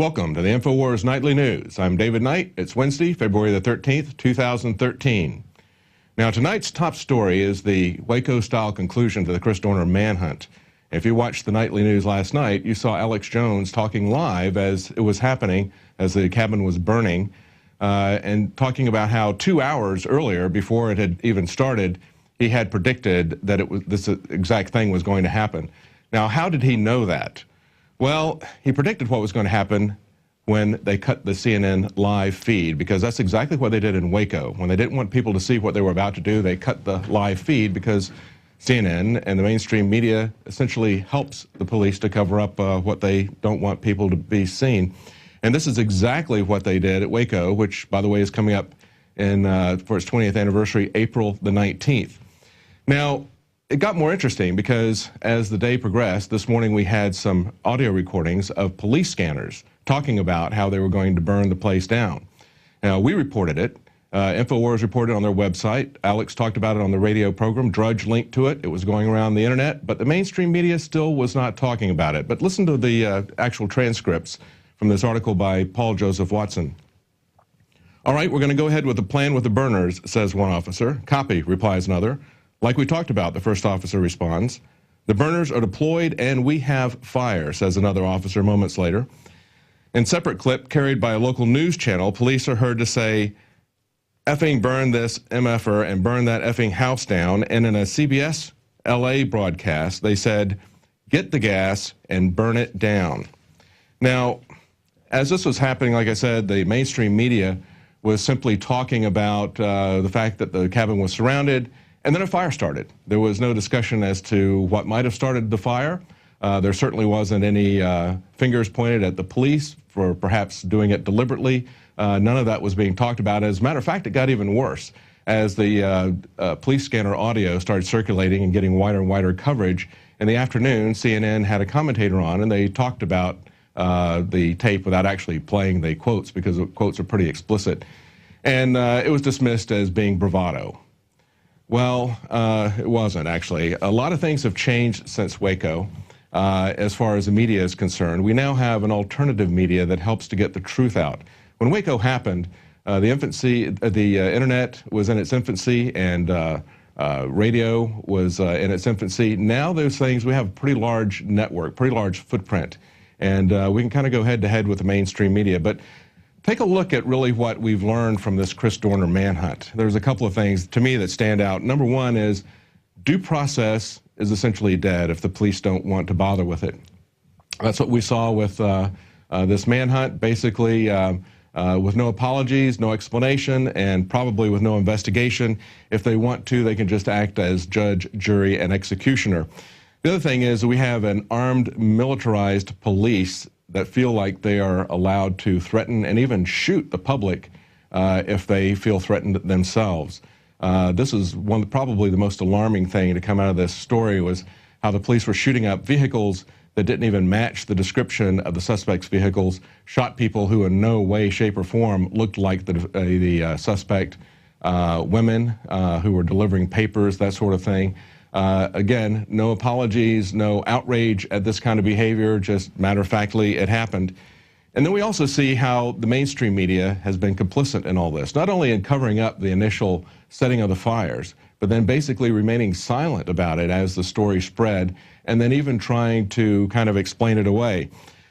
Welcome to the Infowars Nightly News. I'm David Knight. It's Wednesday, February the 13th, 2013. Now, tonight's top story is the Waco-style conclusion to the Chris Dorner manhunt. If you watched the nightly news last night, you saw Alex Jones talking live as it was happening, as the cabin was burning, and talking about how 2 hours earlier, before it had even started, he had predicted that this exact thing was going to happen. Now, how did he know that? Well, he predicted what was going to happen when they cut the CNN live feed, because that's exactly what they did in Waco. When they didn't want people to see what they were about to do, they cut the live feed, because CNN and the mainstream media essentially helps the police to cover up what they don't want people to be seen. And this is exactly what they did at Waco, which, by the way, is coming up for its 20th anniversary, April the 19th. Now, it got more interesting because as the day progressed, this morning we had some audio recordings of police scanners talking about how they were going to burn the place down. Now, we reported it. Infowars reported on their website. Alex talked about it on the radio program. Drudge linked to it. It was going around the internet, but the mainstream media still was not talking about it. But listen to the actual transcripts from this article by Paul Joseph Watson. All right, we're going to go ahead with the plan with the burners, says one officer. Copy, replies another. Like we talked about, the first officer responds. The burners are deployed and we have fire, says another officer moments later. In separate clip carried by a local news channel, police are heard to say, effing burn this MFer and burn that effing house down. And in a CBS LA broadcast, they said, get the gas and burn it down. Now, as this was happening, like I said, the mainstream media was simply talking about the fact that the cabin was surrounded. And then a fire started. There was no discussion as to what might have started the fire. There certainly wasn't any fingers pointed at the police for perhaps doing it deliberately. None of that was being talked about. As a matter of fact, it got even worse as the police scanner audio started circulating and getting wider and wider coverage. In the afternoon, CNN had a commentator on, and they talked about the tape without actually playing the quotes, because the quotes are pretty explicit. And it was dismissed as being bravado. Well, it wasn't, actually. A lot of things have changed since Waco as far as the media is concerned. We now have an alternative media that helps to get the truth out. When Waco happened, the internet was in its infancy, and radio was in its infancy. Now those things, we have a pretty large network, pretty large footprint, and we can kind of go head-to-head with the mainstream media. But take a look at really what we've learned from this Chris Dorner manhunt. There's a couple of things to me that stand out. Number one is due process is essentially dead if the police don't want to bother with it. That's what we saw with this manhunt, basically with no apologies, no explanation, and probably with no investigation. If they want to, they can just act as judge, jury, and executioner. The other thing is we have an armed, militarized police that feel like they are allowed to threaten and even shoot the public if they feel threatened themselves. This is probably the most alarming thing to come out of this story, was how the police were shooting up vehicles that didn't even match the description of the suspect's vehicles, shot people who in no way, shape, or form looked like the suspect, women who were delivering papers, that sort of thing. Again, no apologies, no outrage at this kind of behavior, just matter-of-factly it happened. And then we also see how the mainstream media has been complicit in all this, not only in covering up the initial setting of the fires, but then basically remaining silent about it as the story spread, and then even trying to kind of explain it away.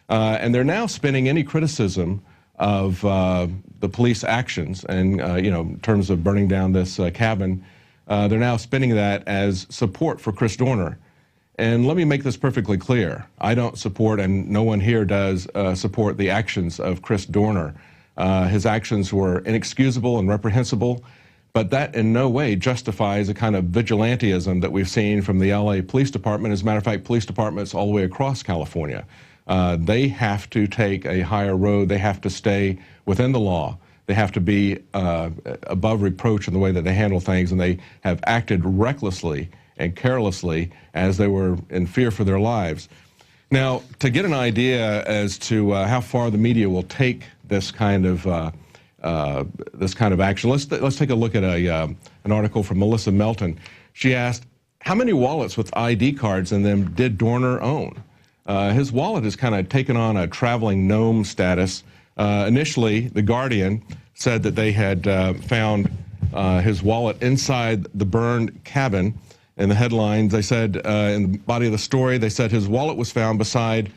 And they're now spinning any criticism of the police actions, and in terms of burning down this cabin, they're now spinning that as support for Chris Dorner. And let me make this perfectly clear. I don't support, and no one here does, support the actions of Chris Dorner. His actions were inexcusable and reprehensible, but that in no way justifies a kind of vigilantism that we've seen from the LA Police Department. As a matter of fact, police departments all the way across California, they have to take a higher road. They have to stay within the law. They have to be above reproach in the way that they handle things, and they have acted recklessly and carelessly as they were in fear for their lives. Now, to get an idea as to how far the media will take this kind of action, let's take a look at an article from Melissa Melton. She asked, how many wallets with ID cards in them did Dorner own? his wallet has kind of taken on a traveling gnome status. Initially, The Guardian said that they had found his wallet inside the burned cabin. In the headlines, they said, in the body of the story, they said his wallet was found beside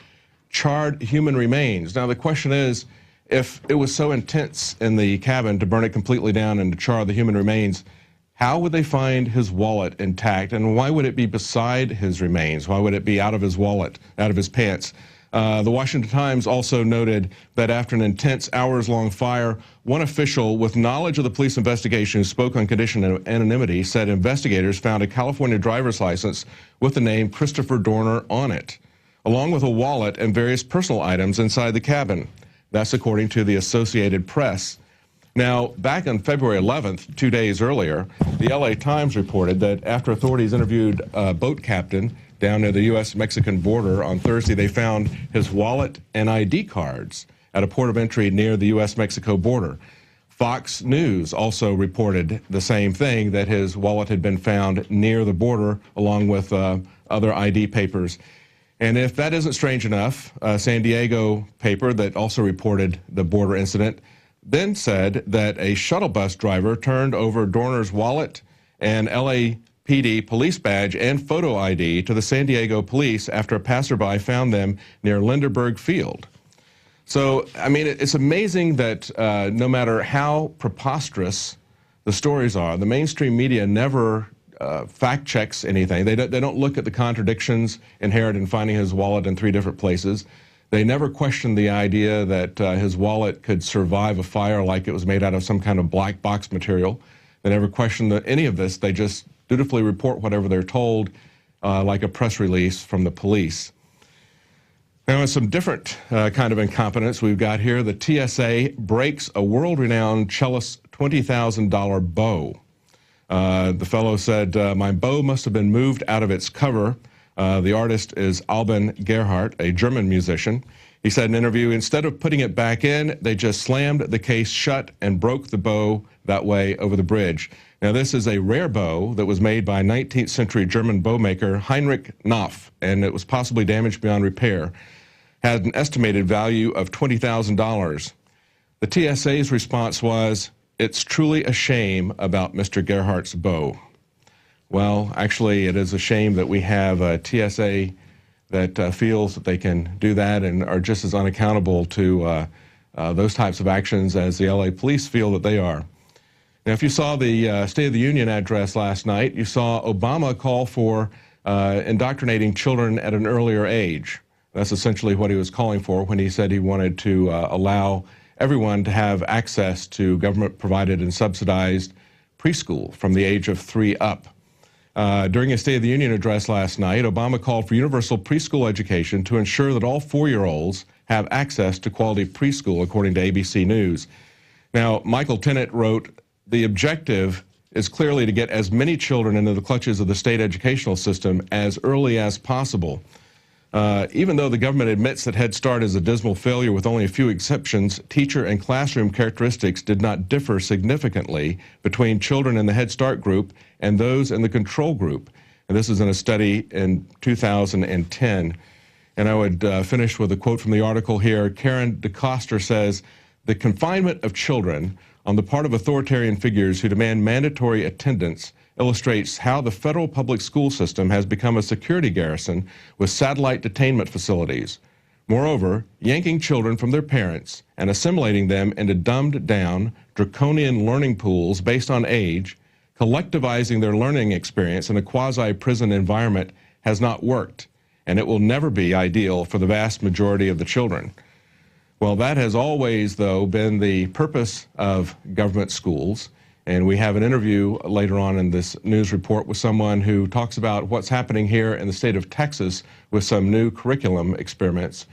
charred human remains. Now, the question is, if it was so intense in the cabin to burn it completely down and to char the human remains, how would they find his wallet intact, and why would it be beside his remains? Why would it be out of his wallet, out of his pants? The Washington Times also noted that after an intense hours-long fire, one official with knowledge of the police investigation who spoke on condition of anonymity said investigators found a California driver's license with the name Christopher Dorner on it, along with a wallet and various personal items inside the cabin. That's according to the Associated Press. Now, back on February 11th, 2 days earlier, the LA Times reported that after authorities interviewed a boat captain down near the U.S.-Mexican border on Thursday, they found his wallet and ID cards at a port of entry near the U.S.-Mexico border. Fox News also reported the same thing, that his wallet had been found near the border along with other ID papers. And if that isn't strange enough, a San Diego paper that also reported the border incident then said that a shuttle bus driver turned over Dorner's wallet and LAPD police badge and photo ID to the San Diego police after a passerby found them near Lindenberg Field. So, I mean, it's amazing that no matter how preposterous the stories are, the mainstream media never fact checks anything. They don't look at the contradictions inherent in finding his wallet in 3 different places. They never questioned the idea that his wallet could survive a fire like it was made out of some kind of black box material. They never questioned any of this. They just dutifully report whatever they're told, like a press release from the police. Now, in some different kind of incompetence we've got here, the TSA breaks a world-renowned cellist's $20,000 bow. The fellow said, my bow must have been moved out of its cover. The artist is Alban Gerhardt, a German musician. He said in an interview, instead of putting it back in, they just slammed the case shut and broke the bow that way over the bridge. Now, this is a rare bow that was made by 19th century German bow maker Heinrich Knopf, and it was possibly damaged beyond repair. Had an estimated value of $20,000. The TSA's response was, it's truly a shame about Mr. Gerhardt's bow. Well, actually, it is a shame that we have a TSA that feels that they can do that and are just as unaccountable to those types of actions as the LA police feel that they are. Now, if you saw the State of the Union address last night, you saw Obama call for indoctrinating children at an earlier age. That's essentially what he was calling for when he said he wanted to allow everyone to have access to government-provided and subsidized preschool from the age of 3 up. During a State of the Union address last night, Obama called for universal preschool education to ensure that all 4-year-olds have access to quality preschool, according to ABC News. Now, Michael Tennant wrote, the objective is clearly to get as many children into the clutches of the state educational system as early as possible. Even though the government admits that Head Start is a dismal failure with only a few exceptions, teacher and classroom characteristics did not differ significantly between children in the Head Start group and those in the control group. And this is in a study in 2010. And I would finish with a quote from the article here. Karen DeCoster says, the confinement of children on the part of authoritarian figures who demand mandatory attendance illustrates how the federal public school system has become a security garrison with satellite detainment facilities. Moreover, yanking children from their parents and assimilating them into dumbed-down, draconian learning pools based on age, collectivizing their learning experience in a quasi-prison environment has not worked, and it will never be ideal for the vast majority of the children. Well, that has always, though, been the purpose of government schools. And we have an interview later on in this news report with someone who talks about what's happening here in the state of Texas with some new curriculum experiments.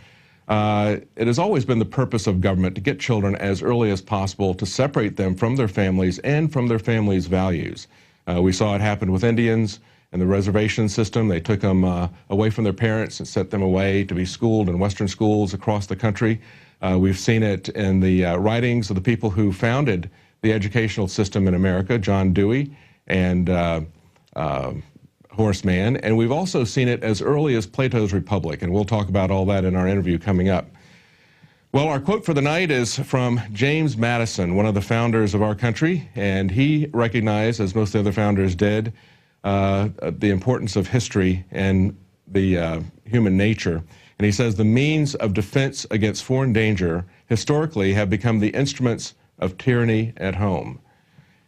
It has always been the purpose of government to get children as early as possible to separate them from their families and from their families' values. We saw it happen with Indians and the reservation system. They took them away from their parents and sent them away to be schooled in Western schools across the country. We've seen it in the writings of the people who founded the educational system in America, John Dewey and horseman, and we've also seen it as early as Plato's Republic, and we'll talk about all that in our interview coming up. Well, our quote for the night is from James Madison, one of the founders of our country, and he recognized, as most of the other founders did, the importance of history and the human nature. And he says, the means of defense against foreign danger historically have become the instruments of tyranny at home.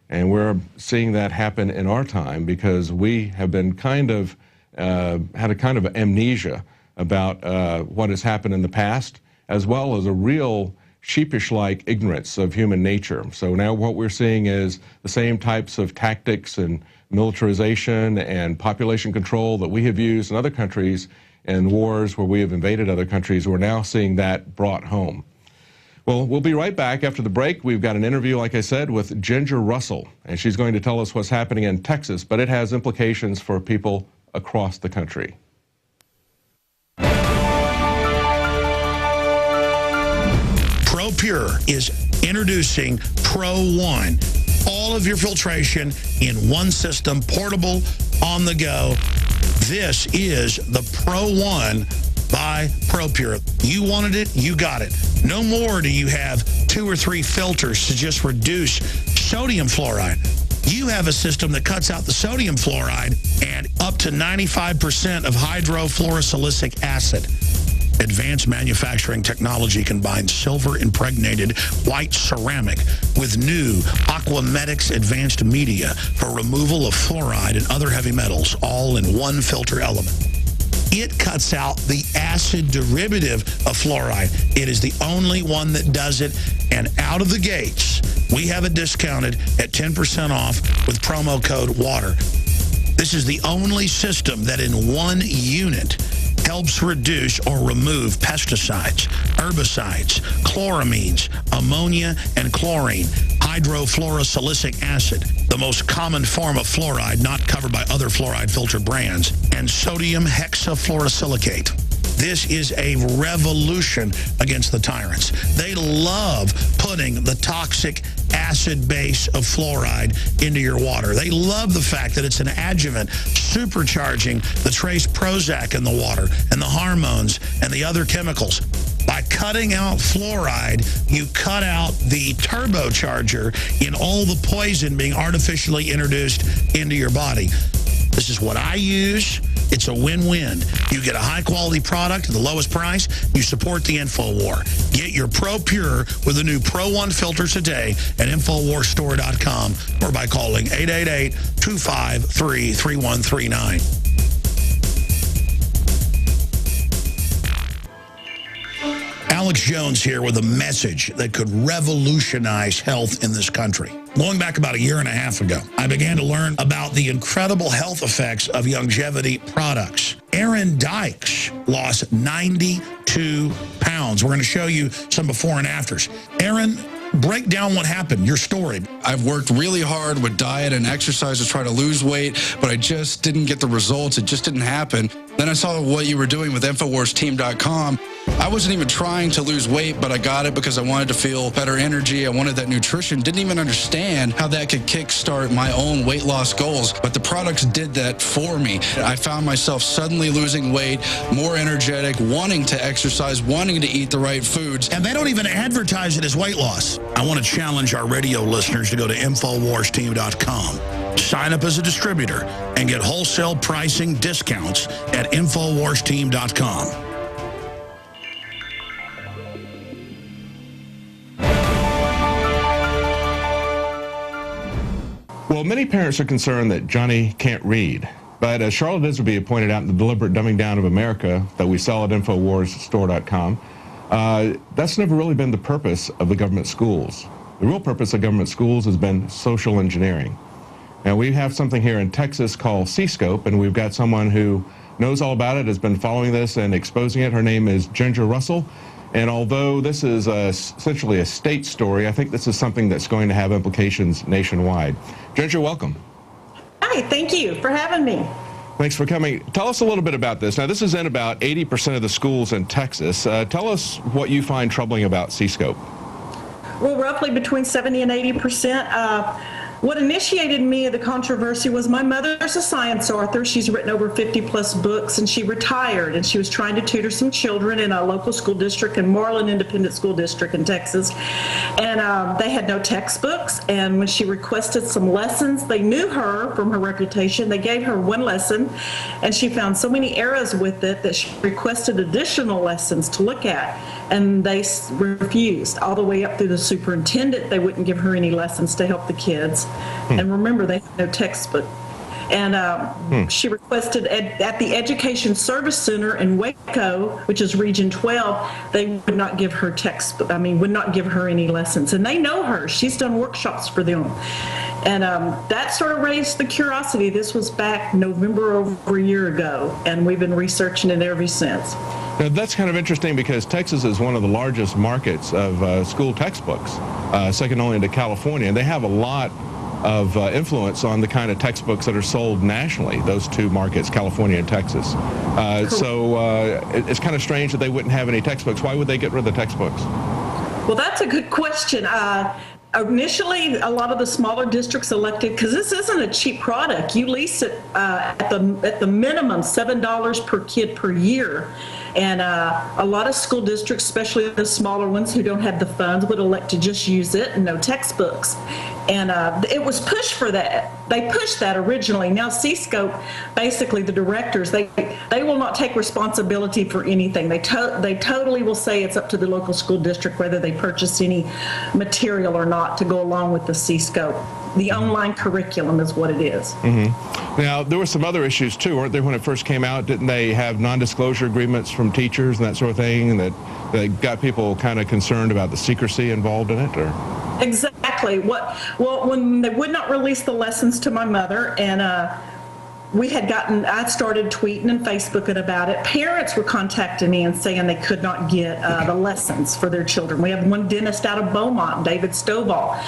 And we're seeing that happen in our time because we have been kind of, had a kind of amnesia about what has happened in the past, as well as a real sheepish-like ignorance of human nature. So now what we're seeing is the same types of tactics and militarization and population control that we have used in other countries in wars where we have invaded other countries. We're now seeing that brought home. Well, we'll be right back after the break. We've got an interview, like I said, with Ginger Russell, and she's going to tell us what's happening in Texas, but it has implications for people across the country. ProPure is introducing Pro One. All of your filtration in one system, portable, on the go. This is the Pro One by ProPure. You wanted it, you got it. No more do you have 2 or 3 filters to just reduce sodium fluoride. You have a system that cuts out the sodium fluoride and up to 95% of hydrofluorosilicic acid. Advanced manufacturing technology combines silver-impregnated white ceramic with new Aquamedics advanced media for removal of fluoride and other heavy metals, all in one filter element. It cuts out the acid derivative of fluoride. It is the only one that does it, and out of the gates, we have it discounted at 10% off with promo code WATER. This is the only system that in one unit helps reduce or remove pesticides, herbicides, chloramines, ammonia, and chlorine, hydrofluorosilicic acid, the most common form of fluoride not covered by other fluoride filter brands, and sodium hexafluorosilicate. This is a revolution against the tyrants. They love putting the toxic acid base of fluoride into your water. They love the fact that it's an adjuvant supercharging the trace Prozac in the water and the hormones and the other chemicals. By cutting out fluoride, you cut out the turbocharger in all the poison being artificially introduced into your body. This is what I use. It's a win-win. You get a high-quality product at the lowest price. You support the InfoWar. Get your ProPure with the new Pro One filter today at InfoWarsStore.com or by calling 888-253-3139. Alex Jones here with a message that could revolutionize health in this country. Going back about 1.5 years ago, I began to learn about the incredible health effects of longevity products. Aaron Dykes lost 92 pounds. We're going to show you some before and afters. Aaron, break down what happened, your story. I've worked really hard with diet and exercise to try to lose weight, but I just didn't get the results. It just didn't happen. Then I saw what you were doing with InfoWarsTeam.com. I wasn't even trying to lose weight, but I got it because I wanted to feel better energy. I wanted that nutrition. Didn't even understand how that could kickstart my own weight loss goals, but the products did that for me. I found myself suddenly losing weight, more energetic, wanting to exercise, wanting to eat the right foods. And they don't even advertise it as weight loss. I want to challenge our radio listeners to go to InfoWarsTeam.com. Sign up as a distributor and get wholesale pricing discounts at InfoWarsTeam.com. Well, many parents are concerned that Johnny can't read. But as Charlotte Iserby pointed out in the deliberate dumbing down of America that we sell at InfoWarsStore.com, that's never really been the purpose of the government schools. The real purpose of government schools has been social engineering. Now, we have something here in Texas called C-Scope, and we've got someone who knows all about it, has been following this and exposing it. Her name is Ginger Russell. And although this is essentially a state story, I think this is something that's going to have implications nationwide. Ginger, welcome. Hi, thank you for having me. Thanks for coming. Tell us a little bit about this. Now, this is in about 80% of the schools in Texas. Tell us what you find troubling about C-Scope. Well, roughly between 70 and 80%. What initiated me of the controversy was my mother's a science author. She's written over 50+ books, and she retired, and she was trying to tutor some children in a local school district in Marlin Independent School District in Texas. And they had no textbooks, and when she requested some lessons, they knew her from her reputation. They gave her one lesson, and she found so many errors with it that she requested additional lessons to look at, and they refused all the way up through the superintendent. They wouldn't give her any lessons to help the kids. And remember, they had no textbook. And she requested at the Education Service Center in Waco, which is Region 12, they would not give her textbook. Would not give her any lessons. And they know her. She's done workshops for them. And that sort of raised the curiosity. This was back November, over a year ago, and we've been researching it ever since. Now, that's kind of interesting because Texas is one of the largest markets of school textbooks, second only to California. And they have a lot of influence on the kind of textbooks that are sold nationally, those two markets, California and Texas. So it's kind of strange that they wouldn't have any textbooks. Why would they get rid of the textbooks? Well, that's a good question. Initially, a lot of the smaller districts elected, because this isn't a cheap product. You lease it at the minimum $7 per kid per year. And a lot of school districts, especially the smaller ones who don't have the funds, would elect to just use it and no textbooks. And it was pushed for that. They pushed that originally. Now C-Scope, basically the directors, they will not take responsibility for anything. They totally will say it's up to the local school district whether they purchase any material or not to go along with the C-Scope. The online curriculum is what it is. Mm-hmm. Now, there were some other issues too, weren't there, when it first came out? Didn't they have non-disclosure agreements from teachers and that sort of thing, and that got people kind of concerned about the secrecy involved in it? Or exactly. Well, when they would not release the lessons to my mother, and I started tweeting and Facebooking about it. Parents were contacting me and saying they could not get the lessons for their children. We have one dentist out of Beaumont, David Stovall,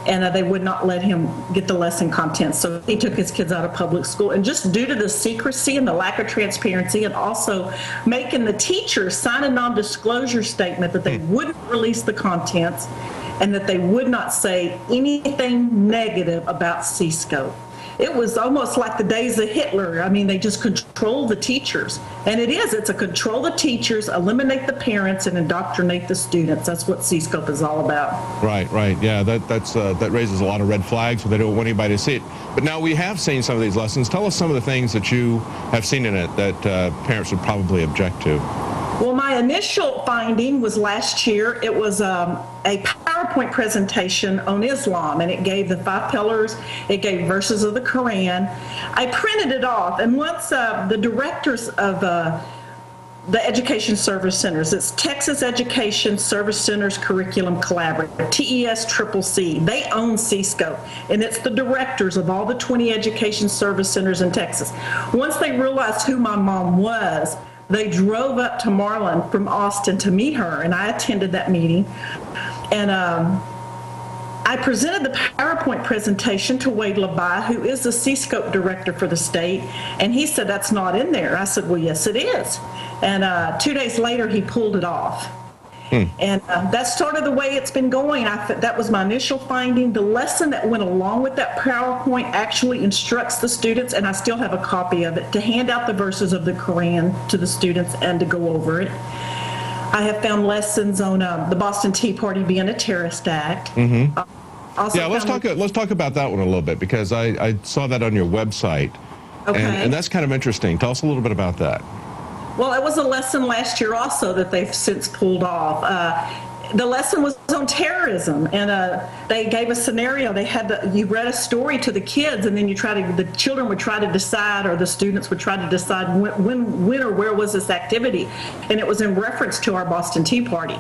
and they would not let him get the lesson content. So he took his kids out of public school. And just due to the secrecy and the lack of transparency, and also making the teachers sign a non-disclosure statement that they wouldn't release the contents and that they would not say anything negative about C-Scope. It was almost like the days of Hitler. They just control the teachers. And it's a control the teachers, eliminate the parents, and indoctrinate the students. That's what C-Scope is all about. Right. Yeah, that raises a lot of red flags, but they don't want anybody to see it. But now we have seen some of these lessons. Tell us some of the things that you have seen in it that parents would probably object to. Well, my initial finding was last year. It was a PowerPoint presentation on Islam, and it gave the 5 pillars. It gave verses of the Quran. I printed it off, and once the directors of the Education Service Centers, it's Texas Education Service Centers Curriculum Collaborative, TESCCC. They own C-Scope, and it's the directors of all the 20 Education Service Centers in Texas. Once they realized who my mom was, they drove up to Marlin from Austin to meet her, and I attended that meeting. And I presented the PowerPoint presentation to Wade Labai, who is the C-Scope director for the state, and he said, that's not in there. I said, well, yes, it is. And 2 days later, he pulled it off. And that started the way it's been going. That was my initial finding. The lesson that went along with that PowerPoint actually instructs the students, and I still have a copy of it, to hand out the verses of the Quran to the students and to go over it. I have found lessons on the Boston Tea Party being a terrorist act. Yeah, let's talk about that one a little bit, because I saw that on your website. Okay. And that's kind of interesting. Tell us a little bit about that. Well, it was a lesson last year also that they've since pulled off. The lesson was on terrorism, and they gave a scenario. You read a story to the kids, and then the children would try to decide, or the students would try to decide when or where was this activity, and it was in reference to our Boston Tea Party.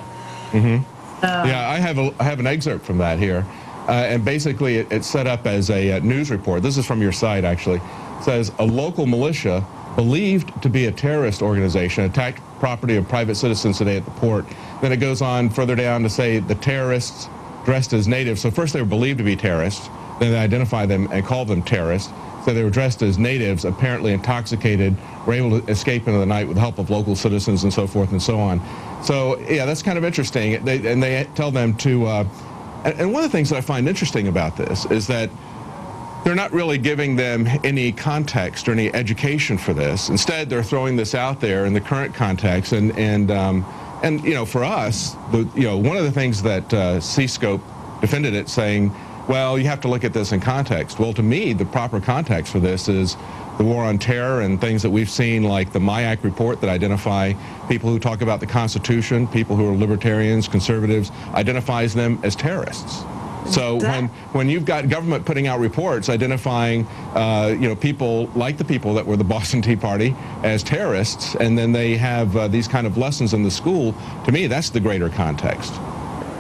Yeah, I have an excerpt from that here, and basically it's set up as a news report. This is from your site, actually. It says a local militia believed to be a terrorist organization attacked property of private citizens today at the port. Then it goes on further down to say the terrorists dressed as natives. So first they were believed to be terrorists, then they identified them and called them terrorists. So they were dressed as natives, apparently intoxicated, were able to escape into the night with the help of local citizens and so forth and so on. So yeah, that's kind of interesting. They tell them to, and one of the things that I find interesting about this is that they're not really giving them any context or any education for this. Instead, they're throwing this out there in the current context. And you know, for us, one of the things that C-Scope defended it, saying, well, you have to look at this in context. Well, to me, the proper context for this is the war on terror and things that we've seen, like the MIAC report that identify people who talk about the Constitution, people who are libertarians, conservatives, identifies them as terrorists. So when you've got government putting out reports identifying, people like the people that were the Boston Tea Party as terrorists, and then they have these kind of lessons in the school, to me, that's the greater context.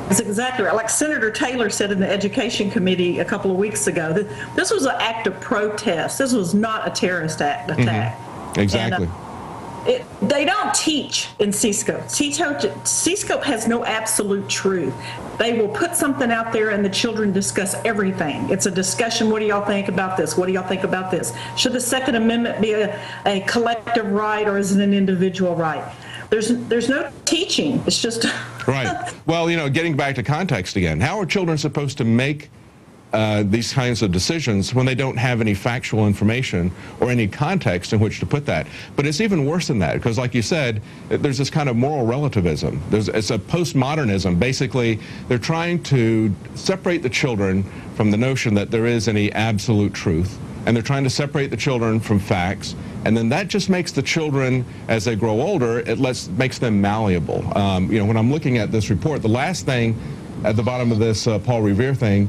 That's exactly right. Like Senator Taylor said in the Education Committee a couple of weeks ago, that this was an act of protest. This was not a terrorist attack. Mm-hmm. Exactly. And, they don't teach in C-Scope. C-Scope has no absolute truth. They will put something out there and the children discuss everything. It's a discussion. What do y'all think about this? What do y'all think about this? Should the Second Amendment be a collective right, or is it an individual right? There's no teaching. It's just right. Well, getting back to context again, how are children supposed to make these kinds of decisions when they don't have any factual information or any context in which to put that? But it's even worse than that, because like you said, there's this kind of moral relativism. It's a postmodernism. Basically, they're trying to separate the children from the notion that there is any absolute truth, and they're trying to separate the children from facts. And then that just makes the children, as they grow older, makes them malleable. When I'm looking at this report, the last thing at the bottom of this Paul Revere thing,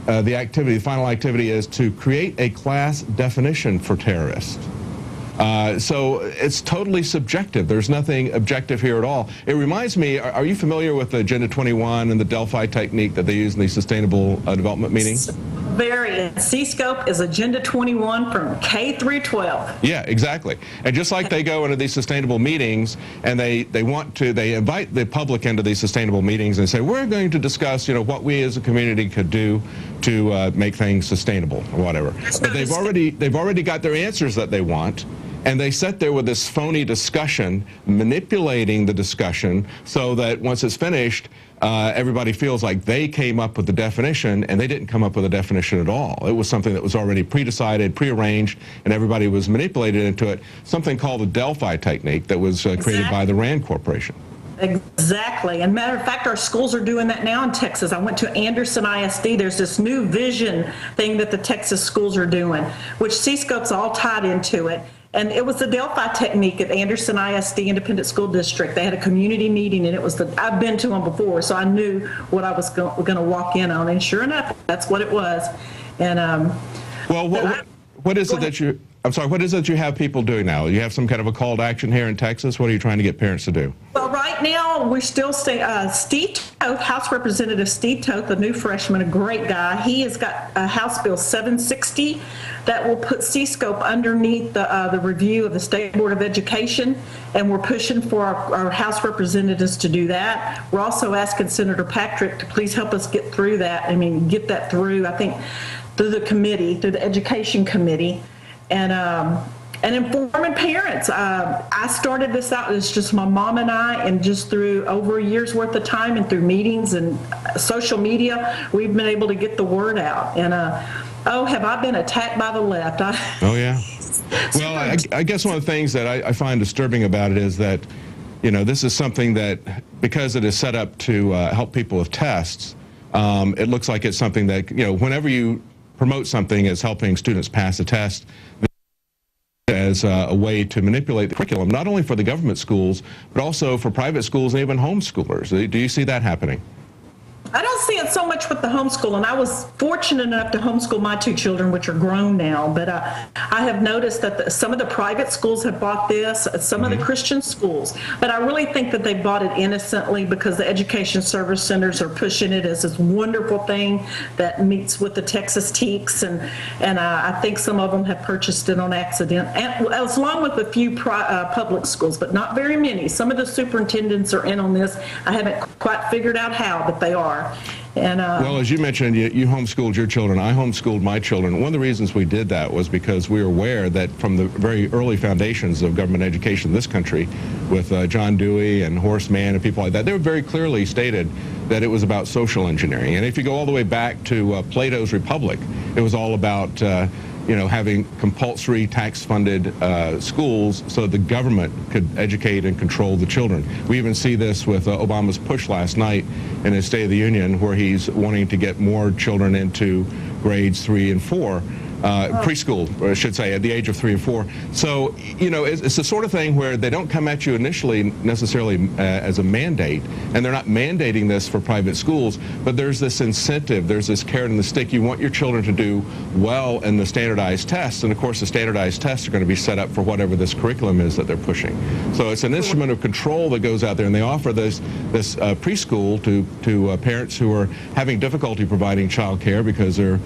the final activity is to create a class definition for terrorists. So it's totally subjective. There's nothing objective here at all. It reminds me, are you familiar with the Agenda 21 and the Delphi technique that they use in these sustainable development meetings? Very. C-Scope is Agenda 21 from K through 12. Yeah, exactly. And just like they go into these sustainable meetings and they invite the public into these sustainable meetings and say, we're going to discuss, what we as a community could do to make things sustainable or whatever. But they've already got their answers that they want. And they sit there with this phony discussion, manipulating the discussion so that once it's finished, everybody feels like they came up with the definition, and they didn't come up with a definition at all. It was something that was already pre-decided, pre-arranged, and everybody was manipulated into it. Something called the Delphi technique that was created by the RAND Corporation. Exactly. And matter of fact, our schools are doing that now in Texas. I went to Anderson ISD. There's this new vision thing that the Texas schools are doing, which C-Scope's all tied into it. And it was the Delphi technique at Anderson ISD Independent School District. They had a community meeting, and it was I've been to them before, so I knew what I was going to walk in on. And sure enough, that's what it was. And well, what is it that you? I'm sorry. What is it you have people doing now? You have some kind of a call to action here in Texas. What are you trying to get parents to do? Well, right now we're still Steve Toth, House Representative Steve Toth, a new freshman, a great guy. He has got House Bill 760 that will put C-Scope underneath the review of the State Board of Education, and we're pushing for our House representatives to do that. We're also asking Senator Patrick to please help us get through that. Get that through, I think, through the committee, through the Education Committee. And informing parents. I started this out as just my mom and I, and just through over a year's worth of time and through meetings and social media, we've been able to get the word out. And have I been attacked by the left? Oh, yeah. Well, I guess one of the things that I find disturbing about it is that, this is something that, because it is set up to help people with tests, it looks like it's something that, whenever you promote something as helping students pass a test, as a way to manipulate the curriculum, not only for the government schools, but also for private schools and even homeschoolers. Do you see that happening? I don't see it so much with the homeschool, and I was fortunate enough to homeschool my two children, which are grown now, but I have noticed that some of the private schools have bought this, some of the Christian schools, but I really think that they bought it innocently because the education service centers are pushing it as this wonderful thing that meets with the Texas TEKS, and I think some of them have purchased it on accident, and as long with a few public schools, but not very many. Some of the superintendents are in on this. I haven't quite figured out how, but they are. And well, as you mentioned, you homeschooled your children. I homeschooled my children. One of the reasons we did that was because we were aware that from the very early foundations of government education in this country, with John Dewey and Horace Mann and people like that, they were very clearly stated that it was about social engineering. And if you go all the way back to Plato's Republic, it was all about having compulsory tax-funded schools so the government could educate and control the children. We even see this with Obama's push last night in his State of the Union, where he's wanting to get more children into grades 3 and 4. Preschool, or I should say, at the age of 3 and 4. So, it's the sort of thing where they don't come at you initially necessarily as a mandate, and they're not mandating this for private schools, but there's this incentive, there's this carrot and the stick. You want your children to do well in the standardized tests, and of course the standardized tests are going to be set up for whatever this curriculum is that they're pushing. So it's an instrument of control that goes out there, and they offer this preschool to parents who are having difficulty providing child care because they're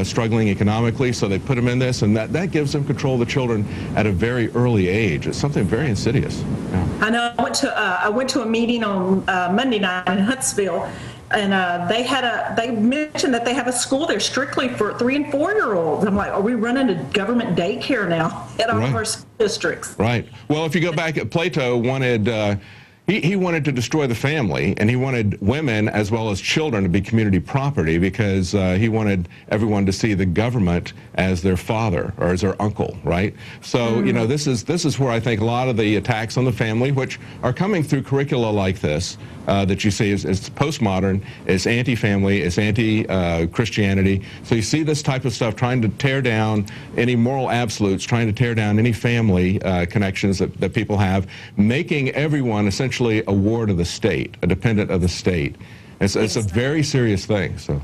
struggling economically. So they put them in this, and that gives them control of the children at a very early age. It's something very insidious. Yeah. I know. I went to a meeting on Monday night in Huntsville, and they mentioned that they have a school there strictly for 3 and 4-year-olds. I'm like, are we running a government daycare now at all of our school districts? Right. Well, if you go back at Plato, wanted. He wanted to destroy the family, and he wanted women as well as children to be community property because he wanted everyone to see the government as their father or as their uncle, right? So, this is where I think a lot of the attacks on the family, which are coming through curricula like this, that you see is postmodern, is anti-family, is anti-Christianity. So you see this type of stuff trying to tear down any moral absolutes, trying to tear down any family connections that people have, making everyone essentially a ward of the state, a dependent of the state. It's a very serious thing. So.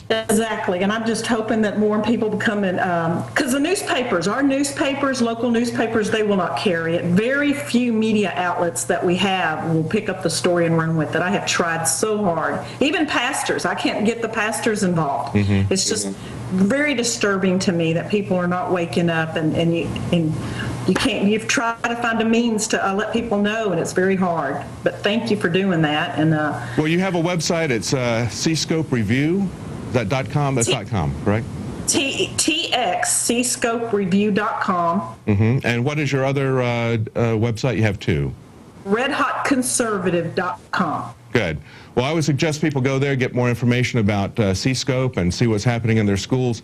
Exactly, and I'm just hoping that more people become in, because the newspapers, our newspapers, local newspapers, they will not carry it. Very few media outlets that we have will pick up the story and run with it. I have tried so hard. Even pastors, I can't get the pastors involved. It's just very disturbing to me that people are not waking up, and you can't. You've tried to find a means to let people know, and it's very hard. But thank you for doing that. And well, you have a website. It's C-Scope Review. Is that .com? That's .com, correct? TXCScopeReview.com. And what is your other website? You have two. RedHotConservative.com. Good. Well, I would suggest people go there, get more information about C-Scope and see what's happening in their schools.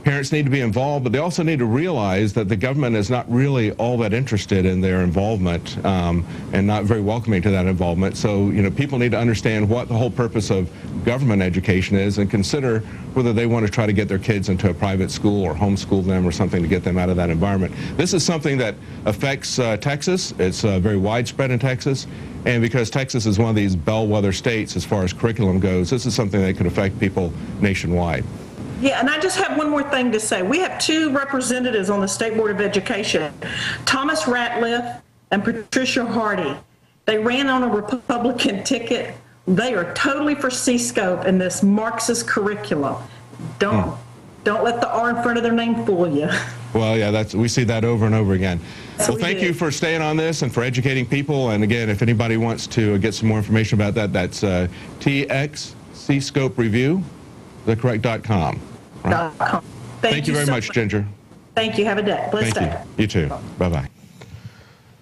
Parents need to be involved, but they also need to realize that the government is not really all that interested in their involvement and not very welcoming to that involvement. So, people need to understand what the whole purpose of government education is and consider whether they want to try to get their kids into a private school or homeschool them or something to get them out of that environment. This is something that affects Texas. It's very widespread in Texas. And because Texas is one of these bellwether states as far as curriculum goes, this is something that could affect people nationwide. Yeah, and I just have one more thing to say. We have 2 representatives on the State Board of Education, Thomas Ratliff and Patricia Hardy. They ran on a Republican ticket. They are totally for C-Scope in this Marxist curriculum. Don't let the R in front of their name fool you. Well, yeah, we see that over and over again. So well, thank you for staying on this and for educating people. And again, if anybody wants to get some more information about that, that's TXCScope Review, the correct .com. Right. Thank you very much, Ginger. Thank you. Have a day. Blessed day. You too. Bye-bye.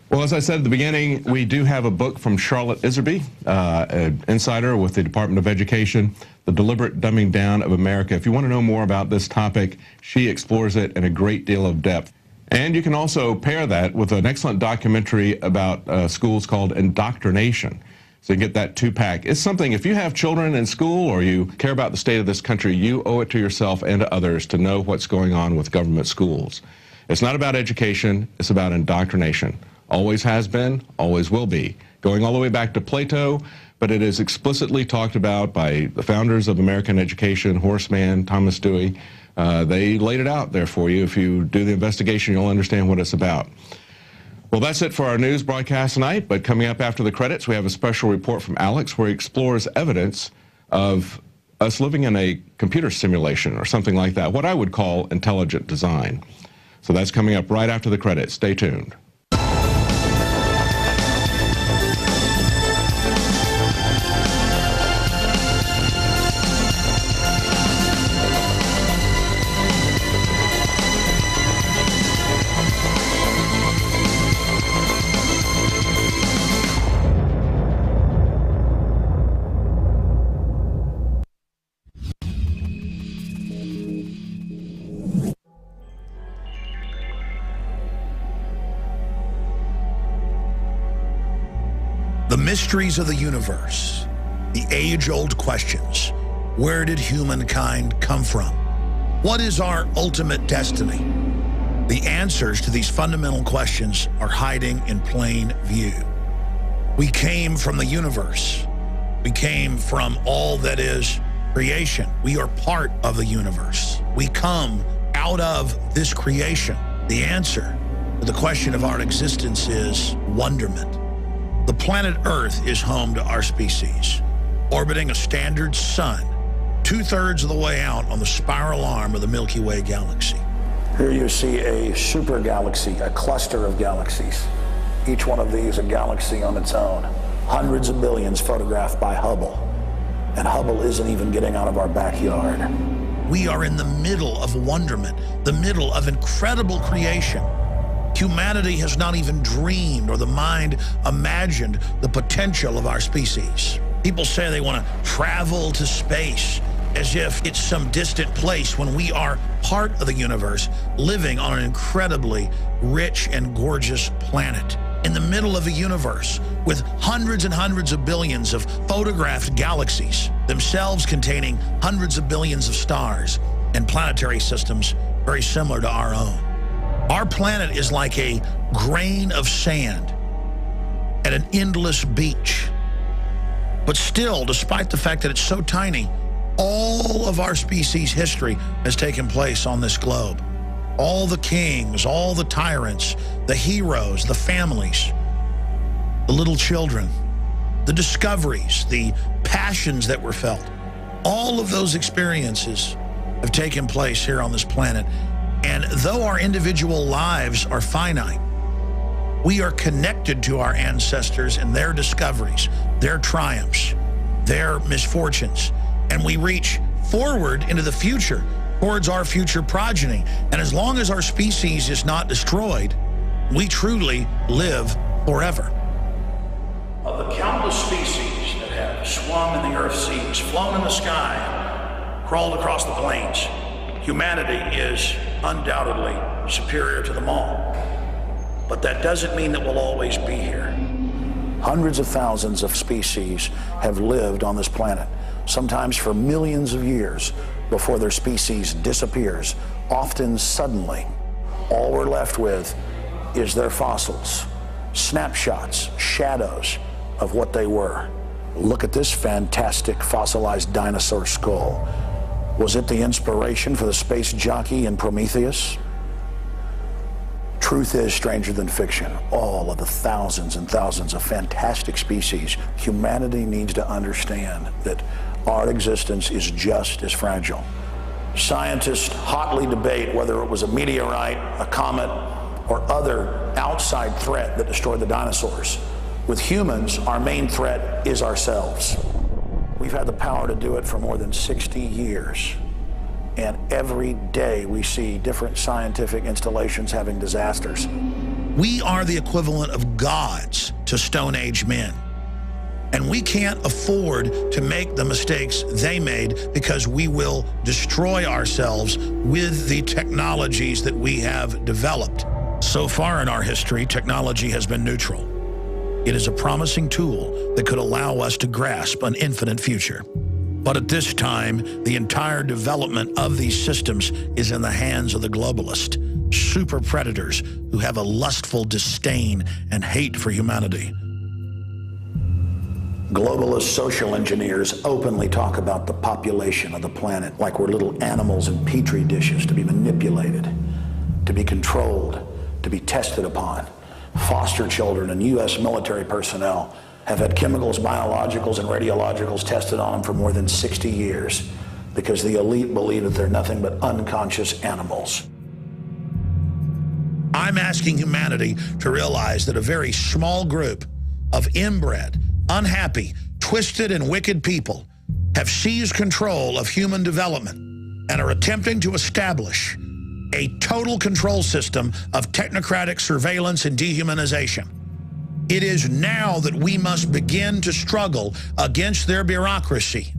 Well, as I said at the beginning, we do have a book from Charlotte Iserby, an insider with the Department of Education, The Deliberate Dumbing Down of America. If you want to know more about this topic, she explores it in a great deal of depth. And you can also pair that with an excellent documentary about schools called Indoctrination. So you get that 2-pack. It's something, if you have children in school or you care about the state of this country, you owe it to yourself and to others to know what's going on with government schools. It's not about education, it's about indoctrination. Always has been, always will be. Going all the way back to Plato, but it is explicitly talked about by the founders of American education, Horace Mann, Thomas Dewey. They laid it out there for you. If you do the investigation, you'll understand what it's about. Well, that's it for our news broadcast tonight, but coming up after the credits, we have a special report from Alex where he explores evidence of us living in a computer simulation or something like that, what I would call intelligent design. So that's coming up right after the credits. Stay tuned. The mysteries of the universe, the age-old questions. Where did humankind come from? What is our ultimate destiny? The answers to these fundamental questions are hiding in plain view. We came from the universe. We came from all that is creation. We are part of the universe. We come out of this creation. The answer to the question of our existence is wonderment. The planet Earth is home to our species, orbiting a standard sun, 2/3 of the way out on the spiral arm of the Milky Way galaxy. Here you see a super galaxy, a cluster of galaxies. Each one of these a galaxy on its own. Hundreds of billions photographed by Hubble. And Hubble isn't even getting out of our backyard. We are in the middle of wonderment, the middle of incredible creation. Humanity has not even dreamed or the mind imagined the potential of our species. People say they want to travel to space as if it's some distant place when we are part of the universe, living on an incredibly rich and gorgeous planet in the middle of a universe with hundreds and hundreds of billions of photographed galaxies, themselves containing hundreds of billions of stars and planetary systems very similar to our own. Our planet is like a grain of sand at an endless beach. But still, despite the fact that it's so tiny, all of our species' history has taken place on this globe. All the kings, all the tyrants, the heroes, the families, the little children, the discoveries, the passions that were felt. All of those experiences have taken place here on this planet. And though our individual lives are finite, we are connected to our ancestors and their discoveries, their triumphs, their misfortunes. And we reach forward into the future towards our future progeny. And as long as our species is not destroyed, we truly live forever. Of the countless species that have swum in the Earth's seas, flown in the sky, crawled across the plains, humanity is undoubtedly superior to them all. But that doesn't mean that we'll always be here. Hundreds of thousands of species have lived on this planet, sometimes for millions of years before their species disappears, often suddenly. All we're left with is their fossils, snapshots, shadows of what they were. Look at this fantastic fossilized dinosaur skull. Was it the inspiration for the space jockey in Prometheus? Truth is stranger than fiction. All of the thousands and thousands of fantastic species, humanity needs to understand that our existence is just as fragile. Scientists hotly debate whether it was a meteorite, a comet, or other outside threat that destroyed the dinosaurs. With humans, our main threat is ourselves. We've had the power to do it for more than 60 years. And every day we see different scientific installations having disasters. We are the equivalent of gods to Stone Age men. And we can't afford to make the mistakes they made because we will destroy ourselves with the technologies that we have developed. So far in our history, technology has been neutral. It is a promising tool that could allow us to grasp an infinite future. But at this time, the entire development of these systems is in the hands of the globalists, super predators who have a lustful disdain and hate for humanity. Globalist social engineers openly talk about the population of the planet like we're little animals in petri dishes to be manipulated, to be controlled, to be tested upon. Foster children and U.S. military personnel have had chemicals, biologicals, and radiologicals tested on them for more than 60 years because the elite believe that they're nothing but unconscious animals. I'm asking humanity to realize that a very small group of inbred, unhappy, twisted, and wicked people have seized control of human development and are attempting to establish a total control system of technocratic surveillance and dehumanization. It is now that we must begin to struggle against their bureaucracy,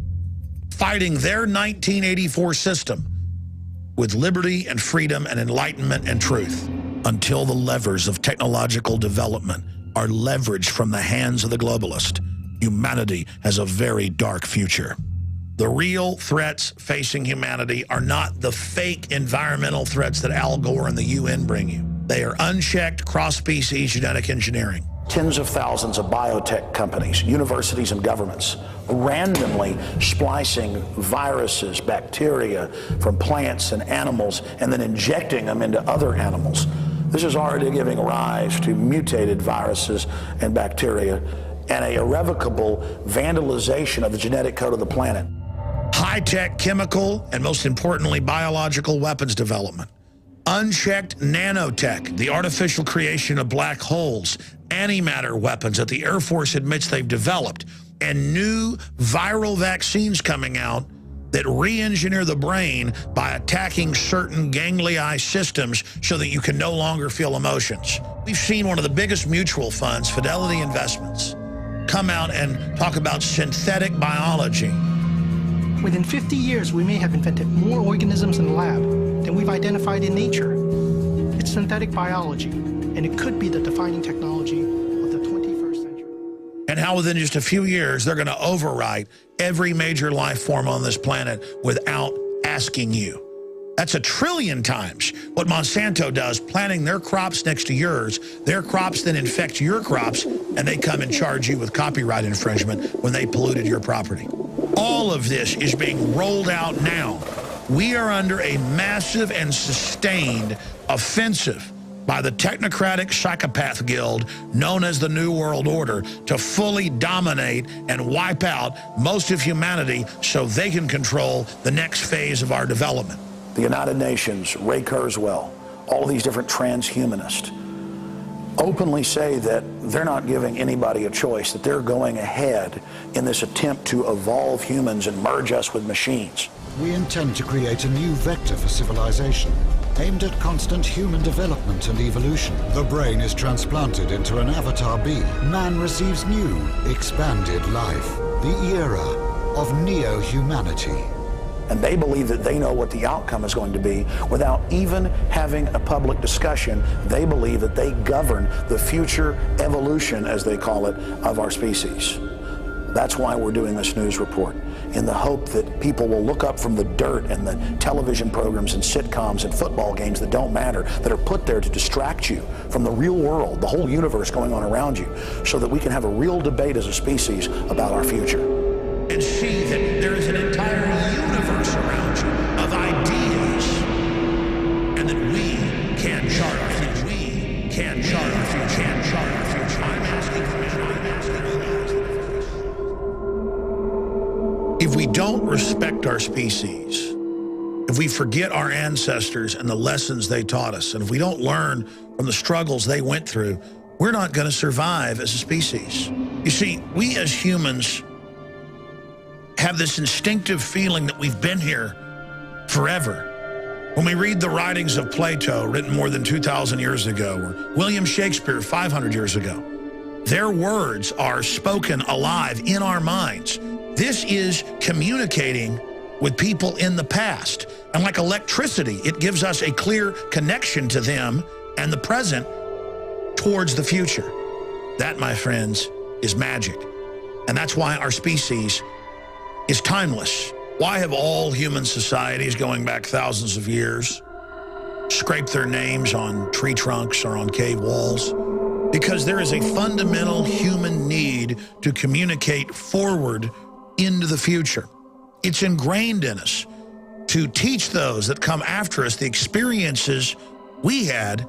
fighting their 1984 system with liberty and freedom and enlightenment and truth until the levers of technological development are leveraged from the hands of the globalist, humanity has a very dark future. The real threats facing humanity are not the fake environmental threats that Al Gore and the UN bring you. They are unchecked cross-species genetic engineering. Tens of thousands of biotech companies, universities, and governments randomly splicing viruses, bacteria from plants and animals, and then injecting them into other animals. This is already giving rise to mutated viruses and bacteria and an irrevocable vandalization of the genetic code of the planet. High-tech chemical and, most importantly, biological weapons development. Unchecked nanotech, the artificial creation of black holes, antimatter weapons that the Air Force admits they've developed, and new viral vaccines coming out that re-engineer the brain by attacking certain ganglion systems so that you can no longer feel emotions. We've seen one of the biggest mutual funds, Fidelity Investments, come out and talk about synthetic biology. Within 50 years, we may have invented more organisms in the lab than we've identified in nature. It's synthetic biology, and it could be the defining technology of the 21st century. And how within just a few years, they're going to overwrite every major life form on this planet without asking you. That's 1 trillion times what Monsanto does, planting their crops next to yours. Their crops then infect your crops, and they come and charge you with copyright infringement when they polluted your property. All of this is being rolled out now. We are under a massive and sustained offensive by the technocratic psychopath guild known as the New World Order to fully dominate and wipe out most of humanity so they can control the next phase of our development. The United Nations, Ray Kurzweil, all these different transhumanists openly say that they're not giving anybody a choice, that they're going ahead in this attempt to evolve humans and merge us with machines. We intend to create a new vector for civilization, aimed at constant human development and evolution. The brain is transplanted into an avatar being. Man receives new, expanded life. The era of neo-humanity. And they believe that they know what the outcome is going to be without even having a public discussion. They believe that they govern the future evolution, as they call it, of our species. That's why we're doing this news report, in the hope that people will look up from the dirt and the television programs and sitcoms and football games that don't matter, that are put there to distract you from the real world, the whole universe going on around you, so that we can have a real debate as a species about our future. And see that there is an entire universe around you of ideas, and that we can chart our future. We can chart our future. Can chart our future. I'm asking for you. If we don't respect our species, if we forget our ancestors and the lessons they taught us, and if we don't learn from the struggles they went through, we're not going to survive as a species. You see, we as humans have this instinctive feeling that we've been here forever. When we read the writings of Plato, written more than 2,000 years ago, or William Shakespeare 500 years ago, their words are spoken alive in our minds. This is communicating with people in the past. And like electricity, it gives us a clear connection to them and the present towards the future. That, my friends, is magic. And that's why our species is timeless. Why have all human societies going back thousands of years scraped their names on tree trunks or on cave walls? Because there is a fundamental human need to communicate forward into the future. It's ingrained in us to teach those that come after us the experiences we had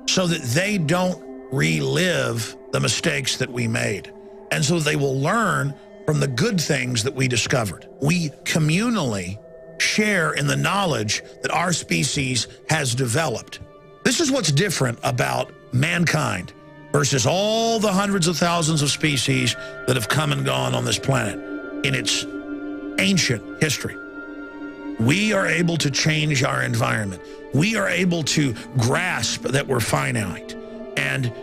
so that they don't relive the mistakes that we made. And so they will learn from the good things that we discovered. We communally share in the knowledge that our species has developed. This is what's different about mankind versus all the hundreds of thousands of species that have come and gone on this planet in its ancient history. We are able to change our environment. We are able to grasp that we're finite, and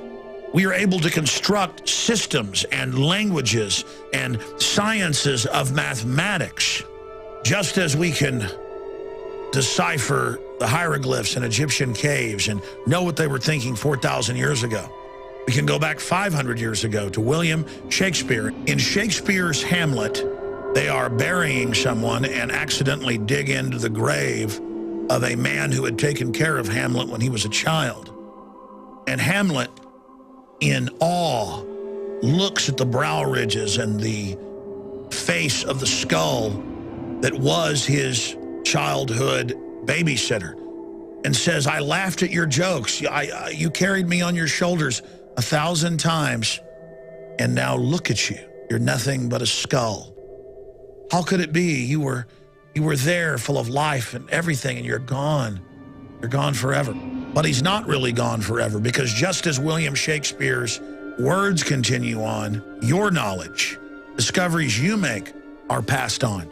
we are able to construct systems and languages and sciences of mathematics, just as we can decipher the hieroglyphs in Egyptian caves and know what they were thinking 4,000 years ago. We can go back 500 years ago to William Shakespeare. In Shakespeare's Hamlet, they are burying someone and accidentally dig into the grave of a man who had taken care of Hamlet when he was a child. And Hamlet, in awe, looks at the brow ridges and the face of the skull that was his childhood babysitter and says, I laughed at your jokes. You carried me on your shoulders 1,000 times, and now look at you. You're nothing but a skull. How could it be? You were there full of life and everything, and you're gone. You're gone forever. But he's not really gone forever, because just as William Shakespeare's words continue on, your knowledge, discoveries you make are passed on.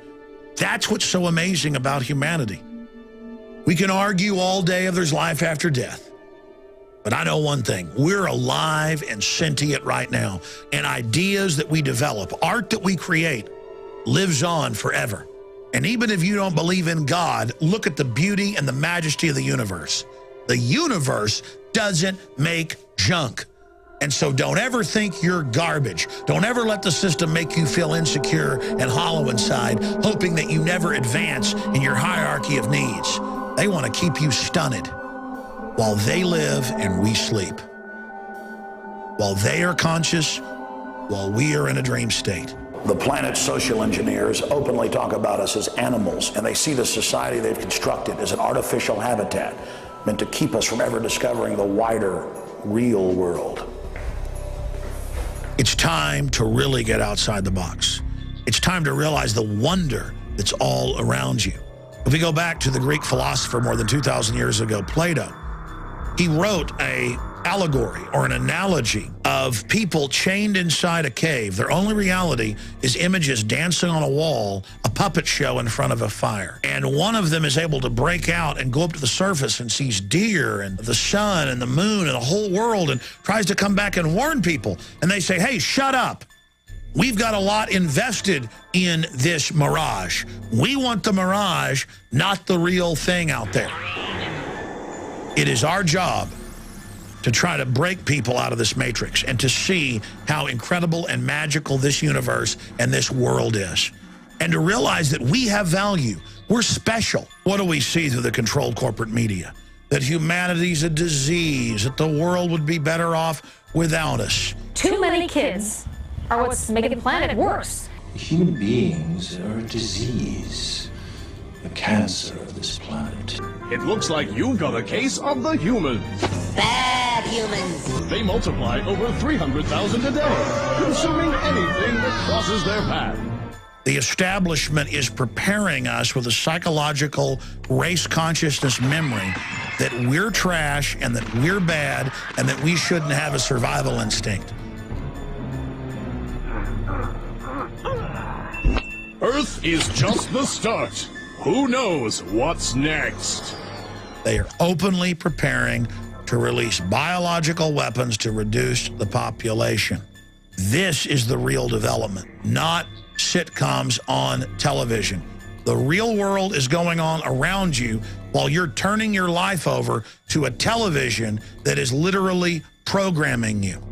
That's what's so amazing about humanity. We can argue all day if there's life after death. But I know one thing, we're alive and sentient right now. And ideas that we develop, art that we create, lives on forever. And even if you don't believe in God, look at the beauty and the majesty of the universe. The universe doesn't make junk. And so don't ever think you're garbage. Don't ever let the system make you feel insecure and hollow inside, hoping that you never advance in your hierarchy of needs. They want to keep you stunted while they live and we sleep. While they are conscious, while we are in a dream state. The planet's social engineers openly talk about us as animals, and they see the society they've constructed as an artificial habitat meant to keep us from ever discovering the wider, real world. It's time to really get outside the box. It's time to realize the wonder that's all around you. If we go back to the Greek philosopher more than 2,000 years ago, Plato, he wrote an allegory or an analogy of people chained inside a cave. Their only reality is images dancing on a wall, a puppet show in front of a fire. And one of them is able to break out and go up to the surface and sees deer and the sun and the moon and the whole world and tries to come back and warn people. And they say, hey, shut up. We've got a lot invested in this mirage. We want the mirage, not the real thing out there. It is our job to try to break people out of this matrix and to see how incredible and magical this universe and this world is. And to realize that we have value. We're special. What do we see through the controlled corporate media? That humanity's a disease, that the world would be better off without us. Too many kids are what's making the planet worse. Human beings are a disease, a cancer of this planet. It looks like you've got a case of the humans. Bad humans. They multiply over 300,000 a day, consuming anything that crosses their path. The establishment is preparing us with a psychological race consciousness memory that we're trash and that we're bad and that we shouldn't have a survival instinct. Earth is just the start. Who knows what's next? They are openly preparing to release biological weapons to reduce the population. This is the real development, not sitcoms on television. The real world is going on around you while you're turning your life over to a television that is literally programming you.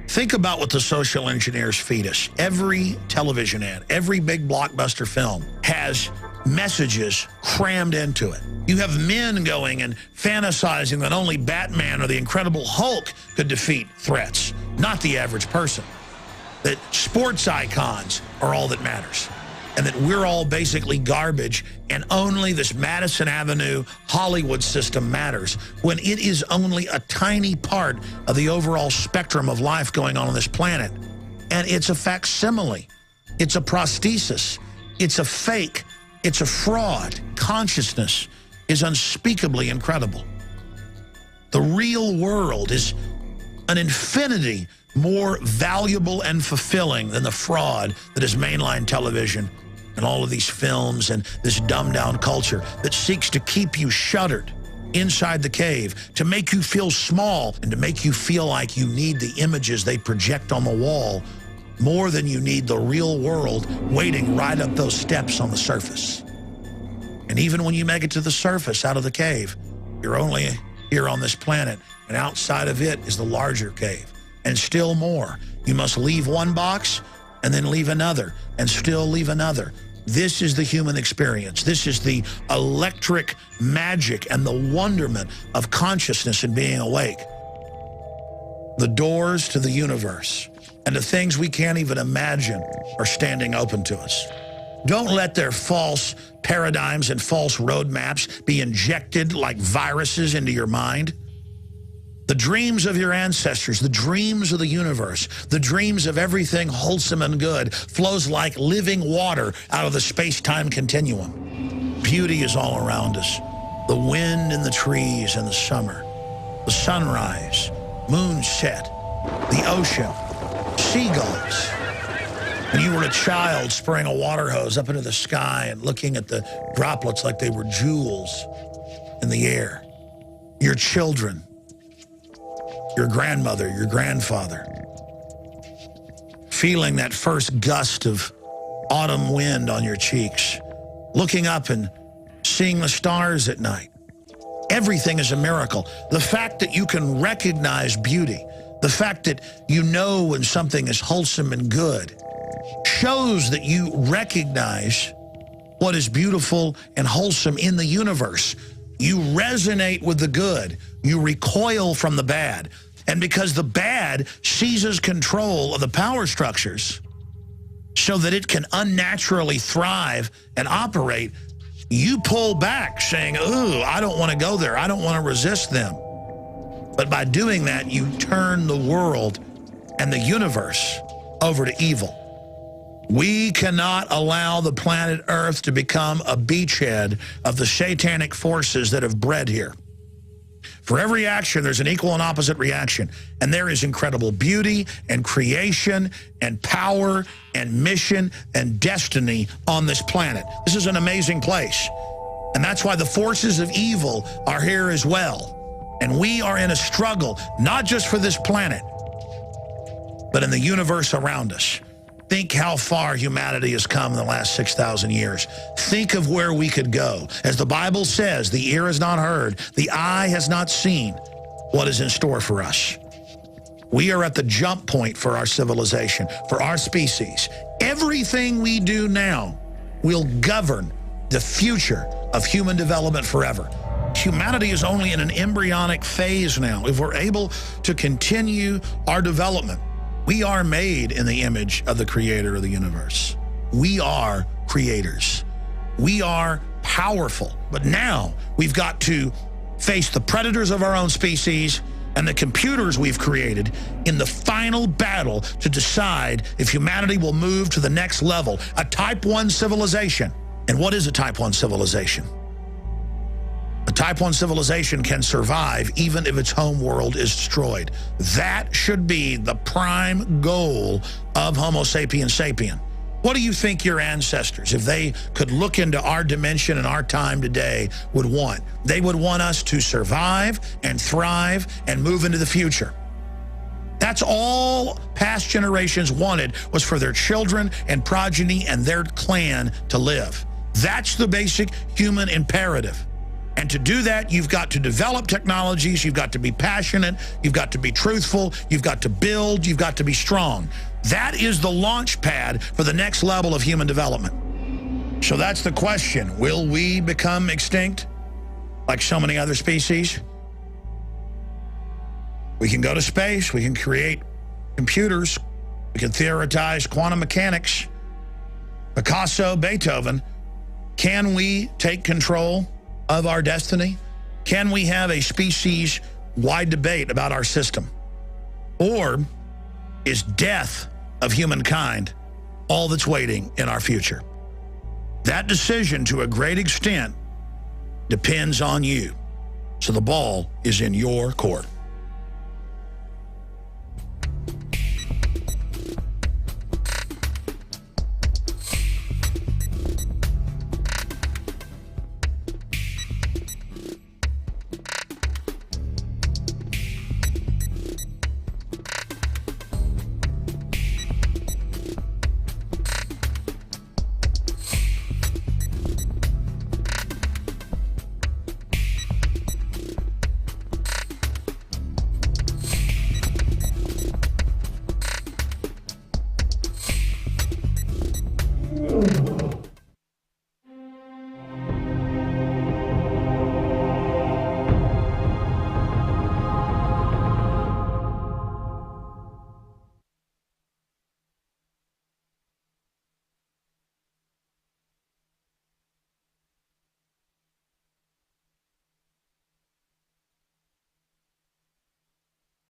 Think about what the social engineers feed us. Every television ad, every big blockbuster film has messages crammed into it. You have men going and fantasizing that only Batman or the Incredible Hulk could defeat threats, not the average person. That sports icons are all that matters. And that we're all basically garbage and only this Madison Avenue Hollywood system matters, when it is only a tiny part of the overall spectrum of life going on this planet. And it's a facsimile. It's a prosthesis. It's a fake. It's a fraud. Consciousness is unspeakably incredible. The real world is an infinity more valuable and fulfilling than the fraud that is mainline television and all of these films and this dumbed-down culture that seeks to keep you shuttered inside the cave, to make you feel small and to make you feel like you need the images they project on the wall more than you need the real world waiting right up those steps on the surface. And even when you make it to the surface out of the cave, you're only here on this planet, and outside of it is the larger cave. and still more. You must leave one box and then leave another and still leave another. This is the human experience. This is the electric magic and the wonderment of consciousness and being awake. The doors to the universe and the things we can't even imagine are standing open to us. Don't let their false paradigms and false roadmaps be injected like viruses into your mind. The dreams of your ancestors, the dreams of the universe, the dreams of everything wholesome and good flows like living water out of the space-time continuum. Beauty is all around us. The wind in the trees in the summer, the sunrise, moonset, the ocean, seagulls. When you were a child spraying a water hose up into the sky and looking at the droplets like they were jewels in the air. Your children, your grandmother, your grandfather, feeling that first gust of autumn wind on your cheeks, looking up and seeing the stars at night. Everything is a miracle. The fact that you can recognize beauty, the fact that you know when something is wholesome and good, shows that you recognize what is beautiful and wholesome in the universe. You resonate with the good. You recoil from the bad. And because the bad seizes control of the power structures so that it can unnaturally thrive and operate, you pull back saying, ooh, I don't want to go there. I don't want to resist them. But by doing that, you turn the world and the universe over to evil. We cannot allow the planet Earth to become a beachhead of the satanic forces that have bred here. For every action, there's an equal and opposite reaction. And there is incredible beauty and creation and power and mission and destiny on this planet. This is an amazing place. And that's why the forces of evil are here as well. And we are in a struggle, not just for this planet, but in the universe around us. Think how far humanity has come in the last 6,000 years. Think of where we could go. As the Bible says, the ear has not heard, the eye has not seen what is in store for us. We are at the jump point for our civilization, for our species. Everything we do now will govern the future of human development forever. Humanity is only in an embryonic phase now. If we're able to continue our development, we are made in the image of the creator of the universe. We are creators. We are powerful. But now we've got to face the predators of our own species and the computers we've created in the final battle to decide if humanity will move to the next level, a Type 1 civilization. And what is a Type 1 civilization? A Type 1 civilization can survive even if its home world is destroyed. That should be the prime goal of Homo sapiens sapien. What do you think your ancestors, if they could look into our dimension and our time today, would want? They would want us to survive and thrive and move into the future. That's all past generations wanted, was for their children and progeny and their clan to live. That's the basic human imperative. And to do that, you've got to develop technologies, you've got to be passionate, you've got to be truthful, you've got to build, you've got to be strong. That is the launch pad for the next level of human development. So that's the question. Will we become extinct like so many other species? We can go to space, we can create computers, we can theorize quantum mechanics. Picasso, Beethoven, can we take control of our destiny? Can we have a species-wide debate about our system? Or is death of humankind all that's waiting in our future? That decision, to a great extent, depends on you. So the ball is in your court.